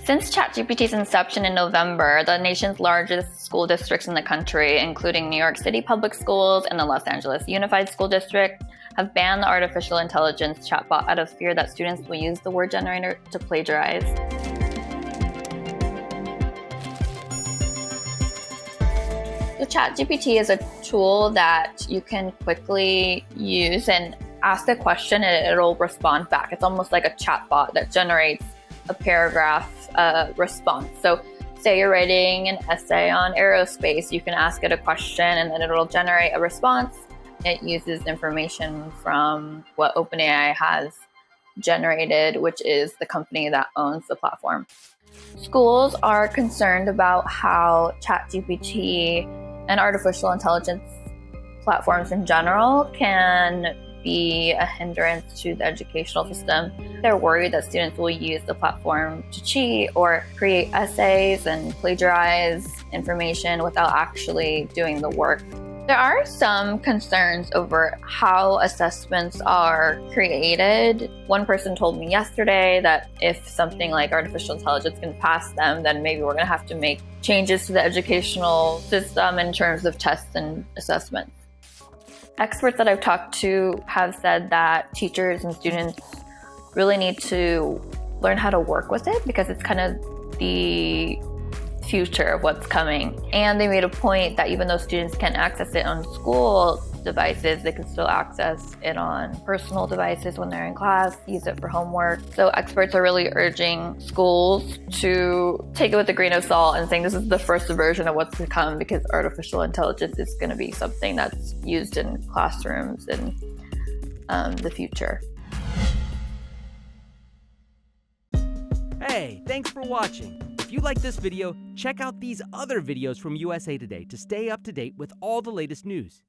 Since ChatGPT's inception in November, the nation's largest school districts in the country, including New York City Public Schools and the Los Angeles Unified School District, have banned the artificial intelligence chatbot out of fear that students will use the word generator to plagiarize. So ChatGPT is a tool that you can quickly use and ask a question and it'll respond back. It's almost like a chatbot that generates a paragraph response. So say you're writing an essay on aerospace, you can ask it a question and then it'll generate a response. It uses information from what OpenAI has generated, which is the company that owns the platform. Schools are concerned about how ChatGPT and artificial intelligence platforms in general can be a hindrance to the educational system. They're worried that students will use the platform to cheat or create essays and plagiarize information without actually doing the work. There are some concerns over how assessments are created. One person told me yesterday that if something like artificial intelligence can pass them, then maybe we're going to have to make changes to the educational system in terms of tests and assessments. Experts that I've talked to have said that teachers and students really need to learn how to work with it because it's kind of the future of what's coming. And they made a point that even though students can't access it on school devices, they can still access it on personal devices when they're in class, use it for homework. So experts are really urging schools to take it with a grain of salt and saying this is the first version of what's to come because artificial intelligence is going to be something that's used in classrooms in the future. Hey, thanks for watching. If you like this video, check out these other videos from USA Today to stay up to date with all the latest news.